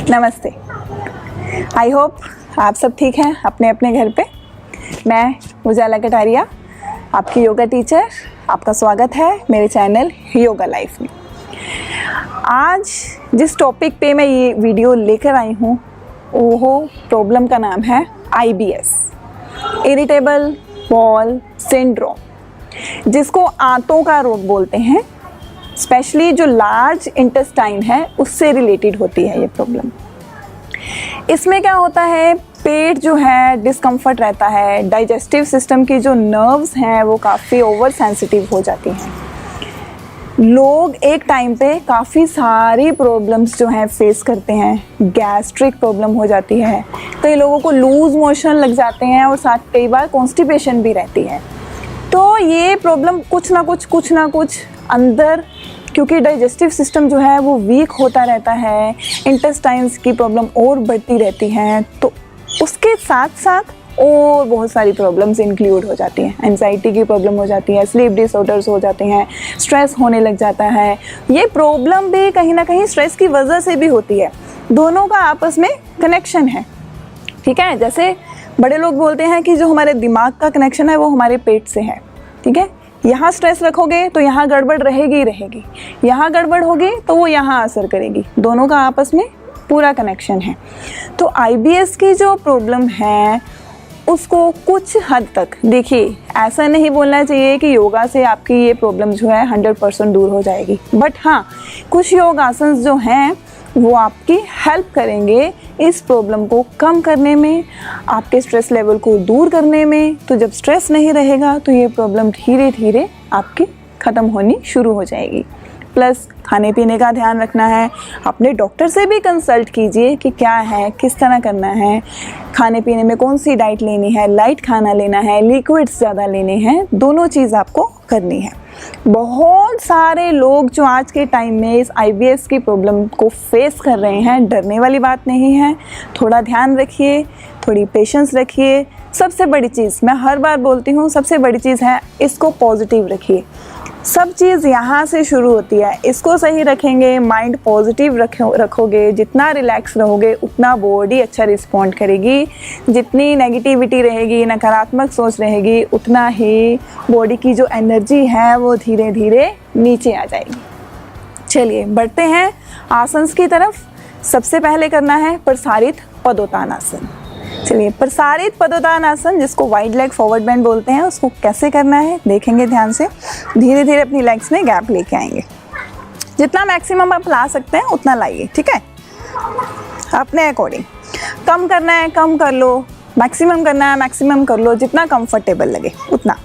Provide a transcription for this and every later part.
नमस्ते। I hope आप सब ठीक हैं अपने अपने घर पे। मैं उजाला कटारिया, आपकी योगा टीचर। आपका स्वागत है मेरे चैनल योगा लाइफ में। आज जिस टॉपिक पे मैं ये वीडियो लेकर आई हूँ वो प्रॉब्लम का नाम है IBS, इरिटेबल बॉल सिंड्रोम, जिसको आंतों का रोग बोलते हैं। स्पेशली जो लार्ज इंटेस्टाइन है उससे रिलेटेड होती है ये प्रॉब्लम। इसमें क्या होता है, पेट जो है डिस्कम्फर्ट रहता है, डाइजेस्टिव सिस्टम की जो नर्व्स हैं वो काफ़ी ओवर सेंसिटिव हो जाती हैं। लोग एक टाइम पे काफ़ी सारी प्रॉब्लम्स जो हैं फेस करते हैं। गैस्ट्रिक प्रॉब्लम हो जाती है, कई लोगों को लूज मोशन लग जाते हैं और साथ कई बार कॉन्स्टिपेशन भी रहती है। तो ये प्रॉब्लम कुछ ना कुछ अंदर, क्योंकि डाइजेस्टिव सिस्टम जो है वो वीक होता रहता है, इंटेस्टाइन्स की प्रॉब्लम और बढ़ती रहती हैं, तो उसके साथ साथ और बहुत सारी प्रॉब्लम्स इंक्लूड हो जाती हैं। एंजाइटी की प्रॉब्लम हो जाती है, स्लीप डिसऑर्डर्स हो जाते हैं, स्ट्रेस होने लग जाता है। ये प्रॉब्लम भी कहीं ना कहीं स्ट्रेस की वजह से भी होती है। दोनों का आपस में कनेक्शन है, ठीक है। जैसे बड़े लोग बोलते हैं कि जो हमारे दिमाग का कनेक्शन है वो हमारे पेट से है, ठीक है। यहाँ स्ट्रेस रखोगे तो यहाँ गड़बड़ रहेगी ही रहेगी, यहाँ गड़बड़ होगी तो वो यहाँ असर करेगी। दोनों का आपस में पूरा कनेक्शन है। तो IBS की जो प्रॉब्लम है उसको कुछ हद तक, देखिए ऐसा नहीं बोलना चाहिए कि योगा से आपकी ये प्रॉब्लम जो है 100% दूर हो जाएगी, बट हाँ कुछ योगासन जो हैं वो आपकी हेल्प करेंगे इस प्रॉब्लम को कम करने में, आपके स्ट्रेस लेवल को दूर करने में। तो जब स्ट्रेस नहीं रहेगा तो ये प्रॉब्लम धीरे धीरे आपकी ख़त्म होनी शुरू हो जाएगी। प्लस खाने पीने का ध्यान रखना है, अपने डॉक्टर से भी कंसल्ट कीजिए कि क्या है, किस तरह करना है, खाने पीने में कौन सी डाइट लेनी है, लाइट खाना लेना है, लिक्विड्स ज़्यादा लेने हैं, दोनों चीज़ आपको करनी है। बहुत सारे लोग जो आज के टाइम में इस IBS की प्रॉब्लम को फेस कर रहे हैं, डरने वाली बात नहीं है। थोड़ा ध्यान रखिए, थोड़ी पेशेंस रखिए। सबसे बड़ी चीज़, मैं हर बार बोलती हूँ, सबसे बड़ी चीज़ है इसको पॉजिटिव रखिए। सब चीज़ यहाँ से शुरू होती है। इसको सही रखेंगे, माइंड पॉजिटिव रखोगे, जितना रिलैक्स रहोगे उतना बॉडी अच्छा रिस्पॉन्ड करेगी। जितनी नेगेटिविटी रहेगी, नकारात्मक सोच रहेगी, उतना ही बॉडी की जो एनर्जी है वो धीरे धीरे नीचे आ जाएगी। चलिए बढ़ते हैं आसन्स की तरफ। सबसे पहले करना है प्रसारित पदोत्तानासन। चलिए प्रसारित पदोत्तानासन, जिसको वाइड लेग फॉरवर्ड बेंड बोलते हैं, उसको कैसे करना है देखेंगे ध्यान से। धीरे धीरे अपनी लेग्स में गैप लेके आएंगे। जितना मैक्सिमम आप ला सकते हैं उतना लाइए, ठीक है, अपने अकॉर्डिंग। कम करना है कम कर लो, मैक्सिमम करना है मैक्सिमम कर लो, जितना कंफर्टेबल लगे उतना।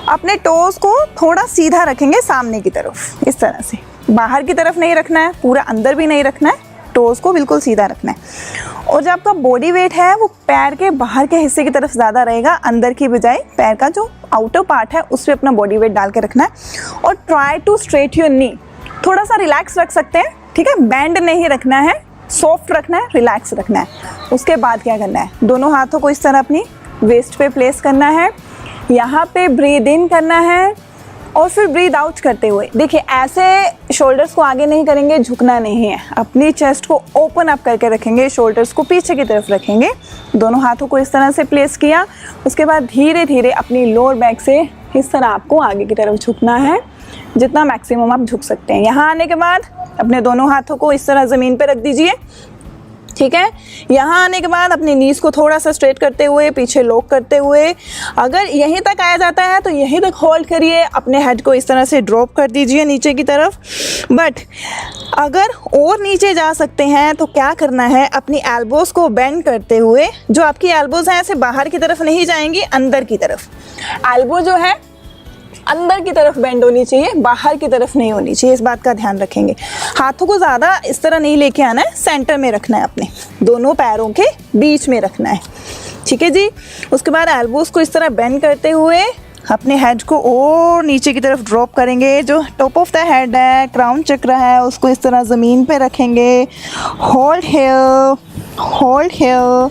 अपने टोज को थोड़ा सीधा रखेंगे सामने की तरफ, इस तरह से। बाहर की तरफ नहीं रखना है, पूरा अंदर भी नहीं रखना है, टोज को बिल्कुल सीधा रखना है। और जो आपका बॉडी वेट है वो पैर के बाहर के हिस्से की तरफ ज़्यादा रहेगा, अंदर की बजाय पैर का जो आउटर पार्ट है उस पर अपना बॉडी वेट डाल के रखना है। और try to straight your knee, थोड़ा सा रिलैक्स रख सकते हैं, ठीक है। बैंड नहीं रखना है, सॉफ्ट रखना है, रिलैक्स रखना है। उसके बाद क्या करना है, दोनों हाथों को इस तरह अपनी वेस्ट पे प्लेस करना है। यहाँ पे ब्रीद इन करना है और फिर ब्रीद आउट करते हुए, देखिए ऐसे शोल्डर्स को आगे नहीं करेंगे, झुकना नहीं है। अपनी चेस्ट को ओपन अप करके रखेंगे, शोल्डर्स को पीछे की तरफ रखेंगे। दोनों हाथों को इस तरह से प्लेस किया। उसके बाद धीरे धीरे अपनी लोअर बैक से इस तरह आपको आगे की तरफ झुकना है, जितना मैक्सिमम आप झुक सकते हैं। यहाँ आने के बाद अपने दोनों हाथों को इस तरह ज़मीन पर रख दीजिए, ठीक है। यहाँ आने के बाद अपनी नीज को थोड़ा सा स्ट्रेट करते हुए, पीछे लॉक करते हुए, अगर यहीं तक आया जाता है तो यहीं तक होल्ड करिए। अपने हेड को इस तरह से ड्रॉप कर दीजिए नीचे की तरफ। बट अगर और नीचे जा सकते हैं तो क्या करना है, अपनी एल्बोज़ को बेंड करते हुए, जो आपकी एल्बोज़ हैं ऐसे बाहर की तरफ नहीं जाएंगी, अंदर की तरफ। एल्बो जो है अंदर की तरफ बेंड होनी चाहिए, बाहर की तरफ नहीं होनी चाहिए, इस बात का ध्यान रखेंगे। हाथों को ज़्यादा इस तरह नहीं लेके आना है, सेंटर में रखना है, अपने दोनों पैरों के बीच में रखना है, ठीक है जी। उसके बाद एल्बोज़ को इस तरह बेंड करते हुए अपने हेड को और नीचे की तरफ ड्रॉप करेंगे। जो टॉप ऑफ द हेड है, क्राउन चक्र है, उसको इस तरह ज़मीन पे रखेंगे। Hold here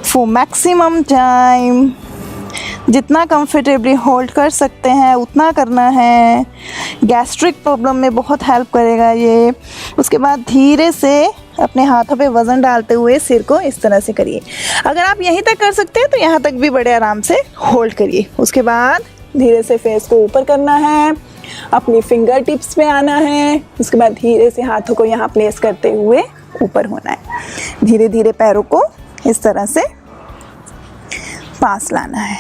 for maximum time. जितना कंफर्टेबली होल्ड कर सकते हैं उतना करना है। गैस्ट्रिक प्रॉब्लम में बहुत हेल्प करेगा ये। उसके बाद धीरे से अपने हाथों पे वज़न डालते हुए सिर को इस तरह से करिए। अगर आप यहीं तक कर सकते हैं तो यहाँ तक भी बड़े आराम से होल्ड करिए। उसके बाद धीरे से फेस को ऊपर करना है, अपनी फिंगर टिप्स पे आना है। उसके बाद धीरे से हाथों को यहाँ प्लेस करते हुए ऊपर होना है। धीरे धीरे पैरों को इस तरह से पास लाना है।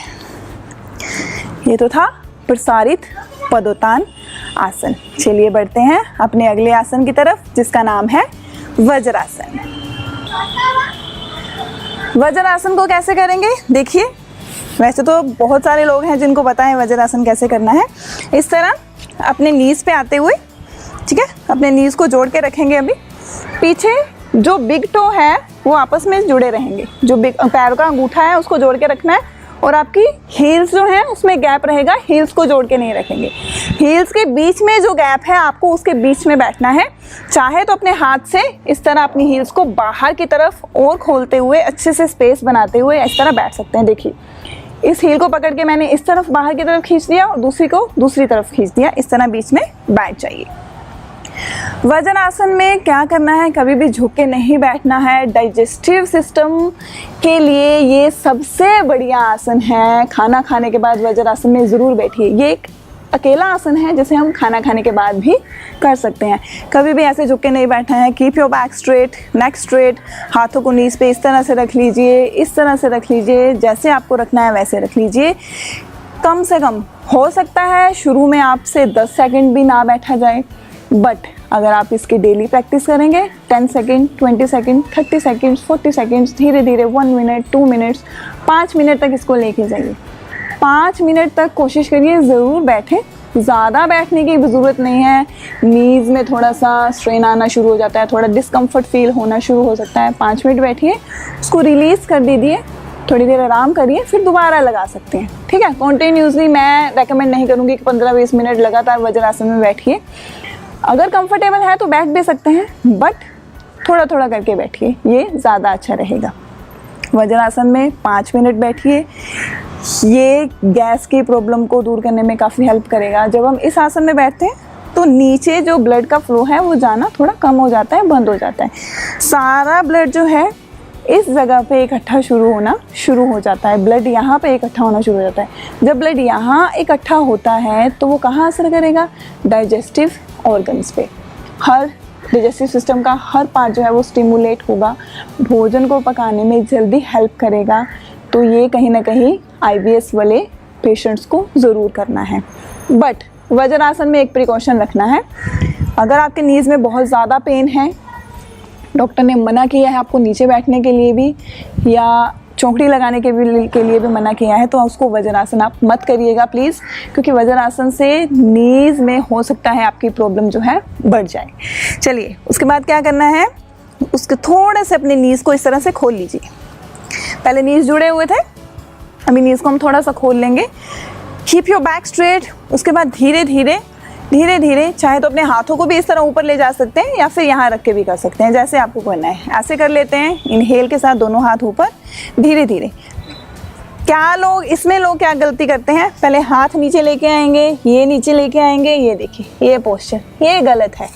ये तो था प्रसारित पदोत्तान आसन। चलिए बढ़ते हैं अपने अगले आसन की तरफ, जिसका नाम है वज्रासन। वज्रासन को कैसे करेंगे देखिए। वैसे तो बहुत सारे लोग हैं जिनको पता है वज्रासन कैसे करना है। इस तरह अपने नीज़ पे आते हुए, ठीक है, अपने नीज़ को जोड़ के रखेंगे। अभी पीछे जो बिग टो है वो आपस में जुड़े रहेंगे। जो बिग पैर का अंगूठा है उसको जोड़ के रखना है, और आपकी हील्स जो है उसमें गैप रहेगा। हील्स को जोड़ के नहीं रखेंगे। हील्स के बीच में जो गैप है आपको उसके बीच में बैठना है। चाहे तो अपने हाथ से इस तरह अपनी हील्स को बाहर की तरफ और खोलते हुए, अच्छे से स्पेस बनाते हुए इस तरह बैठ सकते हैं। देखिए, इस हील को पकड़ के मैंने इस तरफ बाहर की तरफ खींच दिया और दूसरी को दूसरी तरफ खींच दिया। इस तरह बीच में बैठ जाइए। वज्रासन में क्या करना है, कभी भी झुक के नहीं बैठना है। डाइजेस्टिव सिस्टम के लिए ये सबसे बढ़िया आसन है। खाना खाने के बाद वज्रासन में ज़रूर बैठिए। ये एक अकेला आसन है जिसे हम खाना खाने के बाद भी कर सकते हैं। कभी भी ऐसे झुक के नहीं बैठना है। Keep your back straight, neck straight. हाथों को नीज पे इस तरह से रख लीजिए, इस तरह से रख लीजिए। जैसे आपको रखना है वैसे रख लीजिए। कम से कम हो सकता है शुरू में आपसे 10 सेकंड भी ना बैठा जाए, बट अगर आप इसकी डेली प्रैक्टिस करेंगे 10 सेकंड, 20 सेकंड, 30 सेकंड, 40 सेकंड, धीरे धीरे 1 मिनट, 2 मिनट्स, 5 मिनट तक इसको लेके जाइए। 5 मिनट तक कोशिश करिए ज़रूर बैठें। ज़्यादा बैठने की ज़रूरत नहीं है। नीज़ में थोड़ा सा स्ट्रेन आना शुरू हो जाता है, थोड़ा डिस्कम्फर्ट फील होना शुरू हो सकता है। 5 मिनट बैठिए, उसको रिलीज़ कर दीजिए, थोड़ी देर आराम करिए, फिर दोबारा लगा सकते हैं। ठीक है, कॉन्टिन्यूसली मैं रेकमेंड नहीं करूँगी कि 15-20 मिनट लगातार वज्रासन में बैठिए। अगर कंफर्टेबल है तो बैठ भी सकते हैं, बट थोड़ा थोड़ा करके बैठिए, ये ज़्यादा अच्छा रहेगा। वज्रासन में 5 मिनट बैठिए। ये गैस की प्रॉब्लम को दूर करने में काफ़ी हेल्प करेगा। जब हम इस आसन में बैठते हैं तो नीचे जो ब्लड का फ्लो है वो जाना थोड़ा कम हो जाता है, बंद हो जाता है। सारा ब्लड जो है इस जगह पे इकट्ठा होना शुरू हो जाता है। ब्लड यहाँ पे इकट्ठा होना शुरू हो जाता है। जब ब्लड यहाँ इकट्ठा होता है तो वो कहाँ असर करेगा? डाइजेस्टिव ऑर्गन्स पे। हर डाइजेस्टिव सिस्टम का हर पार्ट जो है वो स्टिमुलेट होगा, भोजन को पकाने में जल्दी हेल्प करेगा। तो ये कहीं ना कहीं IBS वाले पेशेंट्स को ज़रूर करना है। बट वज्रासन में एक प्रिकॉशन रखना है। अगर आपके नीज़ में बहुत ज़्यादा पेन है, डॉक्टर ने मना किया है आपको नीचे बैठने के लिए भी या चौकड़ी लगाने के लिए भी मना किया है, तो उसको वज्रासन आप मत करिएगा प्लीज़, क्योंकि वज्रासन से नीज़ में हो सकता है आपकी प्रॉब्लम जो है बढ़ जाए। चलिए, उसके बाद क्या करना है, उसके थोड़े से अपने नीज़ को इस तरह से खोल लीजिए। पहले नीज़ जुड़े हुए थे, अभी नीज़ को हम थोड़ा सा खोल लेंगे। Keep your back straight. उसके बाद धीरे धीरे चाहे तो अपने हाथों को भी इस तरह ऊपर ले जा सकते हैं या फिर यहाँ रख के भी कर सकते हैं, जैसे आपको करना है। ऐसे कर लेते हैं, इनहेल के साथ दोनों हाथ ऊपर, धीरे धीरे। इसमें लोग क्या गलती करते हैं, पहले हाथ नीचे लेके आएंगे, ये नीचे लेके आएंगे, ये देखिए ये पोस्चर, ये गलत है।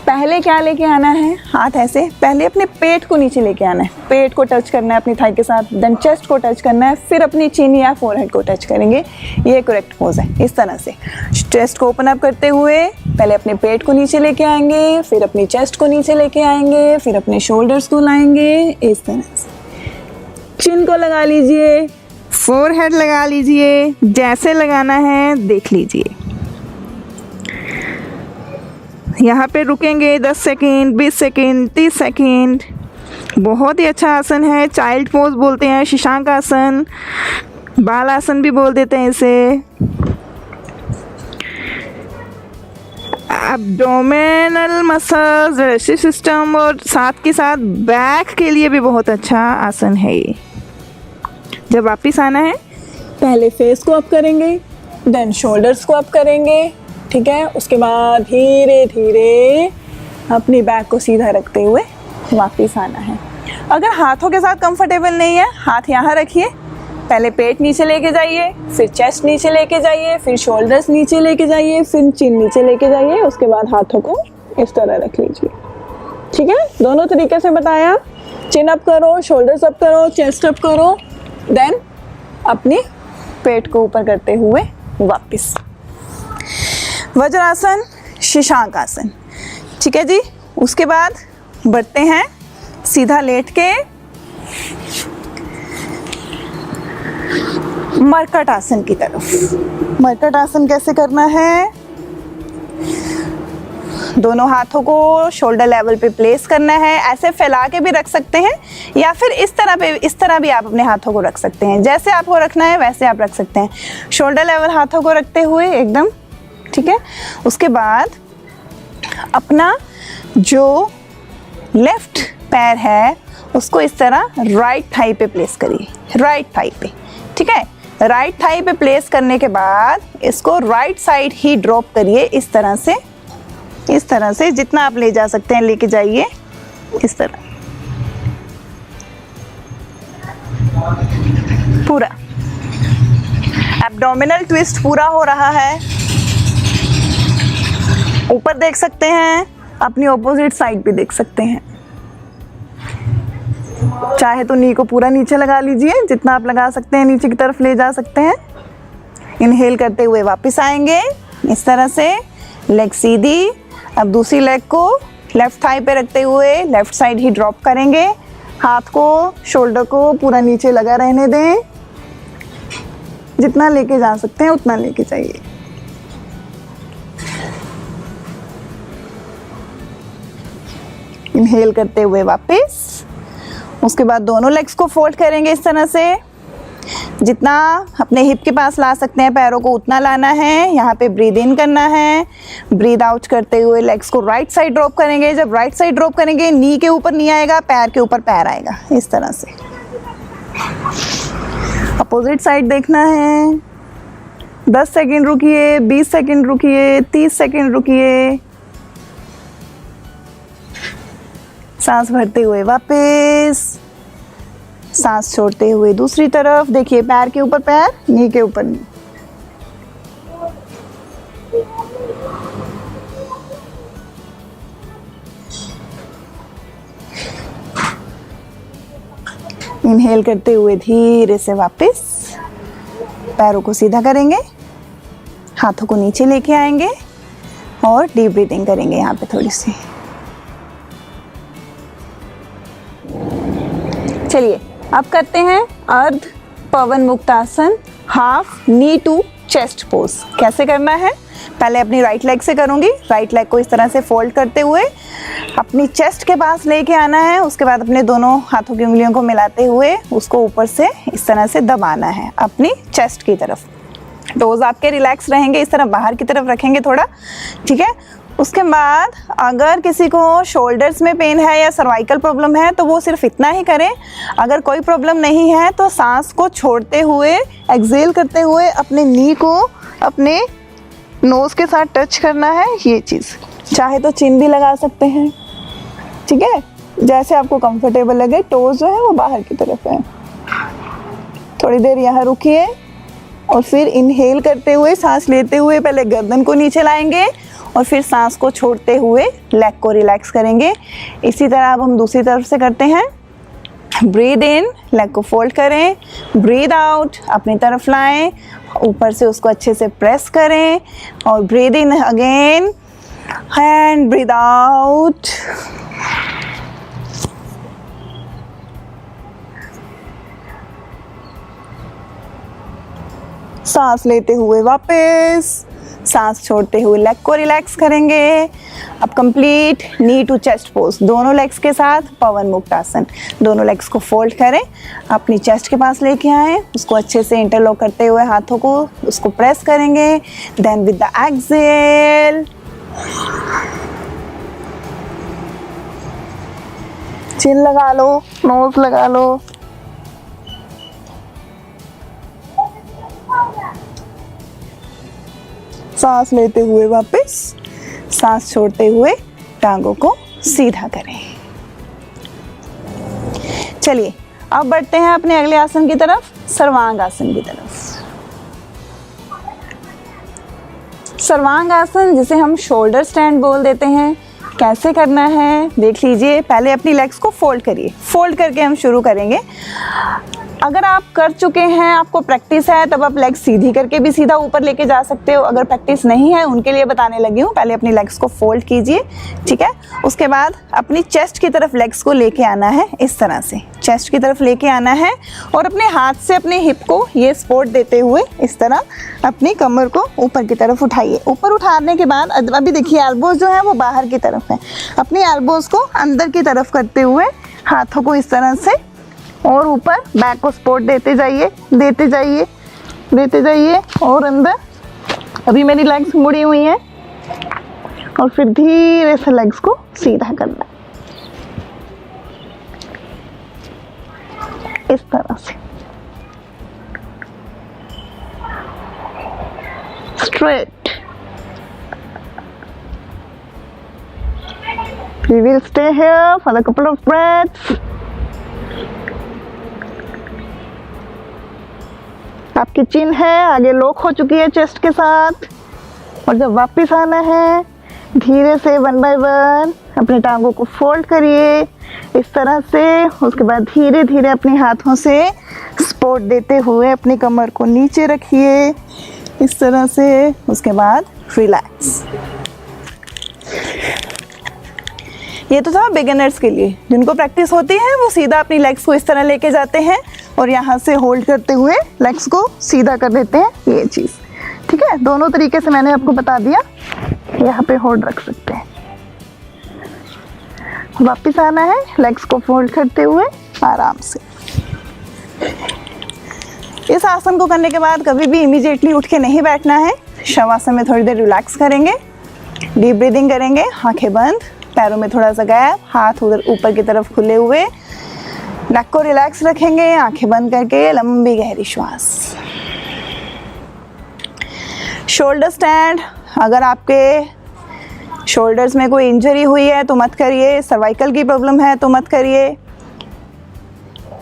पहले क्या लेके आना है, हाथ ऐसे, पहले अपने पेट को नीचे लेके आना है, पेट को टच करना है अपनी थाई के साथ, देन चेस्ट को टच करना है, फिर अपनी चिन या फोरहेड को टच करेंगे। ये करेक्ट पोज है। इस तरह से चेस्ट को ओपन अप करते हुए पहले अपने पेट को नीचे लेके आएंगे, फिर अपनी चेस्ट को नीचे लेके आएंगे, फिर अपने शोल्डर्स को लाएंगे। इस तरह से चिन को लगा लीजिए, फोरहेड लगा लीजिए, जैसे लगाना है देख लीजिए। यहाँ पे रुकेंगे 10 सेकेंड, 20 सेकेंड, 30 सेकेंड। बहुत ही अच्छा आसन है। चाइल्ड पोज बोलते हैं, शीशांक आसन, बाल आसन भी बोल देते हैं इसे। एब्डोमिनल मसल्स, डाइजेस्टिव सिस्टम और साथ के साथ बैक के लिए भी बहुत अच्छा आसन है ये। जब वापिस आना है, पहले फेस को अप करेंगे, देन शोल्डर्स को अप करेंगे, ठीक है। उसके बाद धीरे धीरे अपनी बैक को सीधा रखते हुए वापस आना है। अगर हाथों के साथ कंफर्टेबल नहीं है, हाथ यहाँ रखिए, पहले पेट नीचे लेके जाइए, फिर चेस्ट नीचे लेके जाइए, फिर शोल्डर्स नीचे लेके जाइए, फिर चिन नीचे लेके जाइए। उसके बाद हाथों को इस तरह रख लीजिए, ठीक ठीक है, दोनों तरीके से बताया। चिन अप करो, शोल्डर्स अप करो, चेस्ट अप करो, देन अपनी पेट को ऊपर करते हुए वापस। वज्रासन, शीशांक आसन, ठीक है जी। उसके बाद बढ़ते हैं सीधा लेट के मरकट आसन की तरफ। मरकट आसन कैसे करना है? दोनों हाथों को शोल्डर लेवल पे प्लेस करना है। ऐसे फैला के भी रख सकते हैं या फिर इस तरह भी आप अपने हाथों को रख सकते हैं। जैसे आपको रखना है वैसे आप रख सकते हैं। शोल्डर लेवल हाथों को रखते हुए एकदम, ठीक है। उसके बाद अपना जो लेफ्ट पैर है उसको इस तरह राइट थाई पे प्लेस करिए, राइट थाई पे, ठीक है। राइट थाई पे प्लेस करने के बाद इसको राइट साइड ही ड्रॉप करिए, इस तरह से जितना आप ले जा सकते हैं लेके जाइए, इस तरह पूरा। एब्डोमिनल ट्विस्ट पूरा हो रहा है। ऊपर देख सकते हैं, अपनी ऑपोजिट साइड पे देख सकते हैं। चाहे तो नी को पूरा नीचे लगा लीजिए, जितना आप लगा सकते हैं नीचे की तरफ ले जा सकते हैं। इनहेल करते हुए वापस आएंगे इस तरह से, लेग सीधी। अब दूसरी लेग को लेफ्ट थाई पे रखते हुए लेफ्ट साइड ही ड्रॉप करेंगे। हाथ को, शोल्डर को पूरा नीचे लगा रहने दें। जितना लेके जा सकते हैं उतना लेके जाइए। इनहेल करते हुए वापस। उसके बाद दोनों लेग्स को फोल्ड करेंगे इस तरह से। जितना अपने हिप के पास ला सकते हैं पैरों को उतना लाना है। यहाँ पे ब्रीद इन करना है, ब्रीद आउट करते हुए लेग्स को राइट साइड ड्रॉप करेंगे। जब राइट साइड ड्रॉप करेंगे नी के ऊपर नी आएगा, पैर के ऊपर पैर आएगा, इस तरह से। अपोजिट साइड देखना है। 10 सेकंड रुकिए, 20 सेकंड रुकिए, 30 सेकंड रुकिए। सांस भरते हुए वापस, सांस छोड़ते हुए दूसरी तरफ। देखिए पैर के ऊपर पैर, नी के ऊपर नी। इनहेल करते हुए धीरे से वापस पैरों को सीधा करेंगे, हाथों को नीचे लेके आएंगे और डीप ब्रीथिंग करेंगे यहाँ पे थोड़ी सी। चलिए अब करते हैं Ardha Pawan Muktasana, half knee to chest pose. कैसे करना है? पहले अपनी राइट लेग से करूंगी। राइट लेग को इस तरह से फोल्ड करते हुए अपनी चेस्ट के पास लेके आना है। उसके बाद अपने दोनों हाथों की उंगलियों को मिलाते हुए उसको ऊपर से इस तरह से दबाना है अपनी चेस्ट की तरफ। टोज आपके रिलैक्स रहेंगे, इस तरह बाहर की तरफ रखेंगे थोड़ा, ठीक है। उसके बाद अगर किसी को शोल्डर्स में पेन है या सर्वाइकल प्रॉब्लम है तो वो सिर्फ इतना ही करें। अगर कोई प्रॉब्लम नहीं है तो सांस को छोड़ते हुए, एक्सेल करते हुए अपने नी को अपने नोज़ के साथ टच करना है, ये चीज़। चाहे तो चिन भी लगा सकते हैं, ठीक है, जैसे आपको कंफर्टेबल लगे। टोज जो है वो बाहर की तरफ है। थोड़ी देर यहाँ रुकिए और फिर इनहेल करते हुए, सांस लेते हुए पहले गर्दन को नीचे लाएंगे और फिर सांस को छोड़ते हुए लेग को रिलैक्स करेंगे। इसी तरह अब हम दूसरी तरफ से करते हैं। ब्रीद इन, लेग को फोल्ड करें, ब्रीद आउट, अपनी तरफ लाएं, ऊपर से उसको अच्छे से प्रेस करें और breathe in again and breathe out. सांस लेते हुए वापस, सांस छोड़ते हुए लेग को रिलैक्स करेंगे। अब complete knee to chest pose, दोनों लेग्स के साथ पवन मुक्तासन। दोनों लेग्स को फोल्ड करें, अपनी चेस्ट के पास लेके आएं, उसको अच्छे से इंटरलॉक करते हुए हाथों को उसको प्रेस करेंगे। देन विद द एक्सेल चिन लगा लो, नोज लगा लो। सांस लेते हुए वापस, सांस छोड़ते हुए टांगों को सीधा करें। चलिए अब बढ़ते हैं अपने अगले आसन की तरफ, सर्वांग आसन की तरफ। सर्वांग आसन जिसे हम शोल्डर स्टैंड बोल देते हैं, कैसे करना है देख लीजिए। पहले अपनी लेग्स को फोल्ड करिए, फोल्ड करके हम शुरू करेंगे। अगर आप कर चुके हैं, आपको प्रैक्टिस है, तब आप लेग्स सीधी करके भी सीधा ऊपर लेके जा सकते हो। अगर प्रैक्टिस नहीं है उनके लिए बताने लगी हूँ। पहले अपनी लेग्स को फोल्ड कीजिए, ठीक है। उसके बाद अपनी चेस्ट की तरफ लेग्स को लेके आना है, इस तरह से चेस्ट की तरफ लेके आना है और अपने हाथ से अपने हिप को ये सपोर्ट देते हुए इस तरह अपनी कमर को ऊपर की तरफ उठाइए। ऊपर उठाने के बाद अभी देखिए एल्बोज जो है वो बाहर की तरफ है। अपनी एल्बोज को अंदर की तरफ करते हुए हाथों को इस तरह से और ऊपर बैक को सपोर्ट देते जाइए, देते जाइए, देते जाइए और अंदर। अभी मेरी लेग्स मुड़ी हुई हैं और फिर धीरे से लेग्स को सीधा करना इस तरह से, straight. We will stay here for a couple of breaths. आपकी चिन है आगे लॉक हो चुकी है चेस्ट के साथ। और जब वापस आना है धीरे से 1 बाय 1 अपने टांगों को फोल्ड करिए इस तरह से। उसके बाद धीरे धीरे अपने हाथों से सपोर्ट देते हुए अपनी कमर को नीचे रखिए इस तरह से। उसके बाद रिलैक्स। ये तो था बिगिनर्स के लिए। जिनको प्रैक्टिस होती है वो सीधा अपनी लेग्स को इस तरह लेके जाते हैं और यहाँ से होल्ड करते हुए लेग्स को सीधा कर देते हैं, ये चीज़, ठीक है। दोनों तरीके से मैंने आपको बता दिया। यहाँ पे होल्ड रख सकते हैं। वापस आना है लेग्स को फोल्ड करते हुए आराम से। इस आसन को करने के बाद कभी भी इमीडिएटली उठ के नहीं बैठना है। शवासन में थोड़ी देर रिलैक्स करेंगे, डीप ब्रीदिंग करेंगे, आंखें बंद, पैरों में थोड़ा सा गैप, हाथ उधर ऊपर की तरफ खुले हुए, नेक को रिलैक्स रखेंगे, आंखें बंद करके लंबी गहरी श्वास। Shoulder stand. अगर आपके शोल्डर्स में कोई इंजरी हुई है तो मत करिए, सर्वाइकल की प्रॉब्लम है तो मत करिए।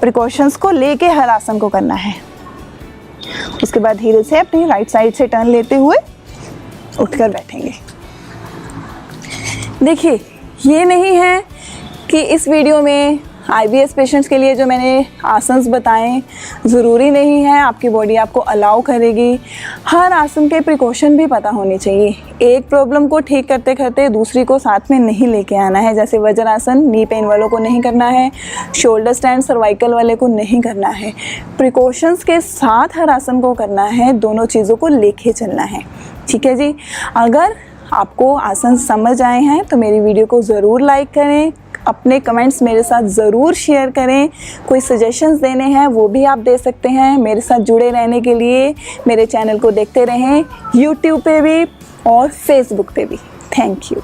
प्रिकॉशंस को लेके हर आसन को करना है। उसके बाद धीरे से अपनी राइट साइड से टर्न लेते हुए उठकर बैठेंगे। देखिए, ये नहीं है कि इस वीडियो में IBS पेशेंट्स के लिए जो मैंने आसन्स बताएं ज़रूरी नहीं है, आपकी बॉडी आपको अलाउ करेगी। हर आसन के प्रिकॉशन भी पता होने चाहिए। एक प्रॉब्लम को ठीक करते करते दूसरी को साथ में नहीं लेके आना है। जैसे वज्रासन नी पेन वालों को नहीं करना है, शोल्डर स्टैंड सर्वाइकल वाले को नहीं करना है। प्रिकॉशंस के साथ हर आसन को करना है, दोनों चीज़ों को लेके चलना है, ठीक है जी। अगर आपको आसन समझ आए हैं तो मेरी वीडियो को ज़रूर लाइक करें, अपने कमेंट्स मेरे साथ ज़रूर शेयर करें। कोई सजेशंस देने हैं वो भी आप दे सकते हैं। मेरे साथ जुड़े रहने के लिए मेरे चैनल को देखते रहें, यूट्यूब पे भी और फेसबुक पे भी। Thank you.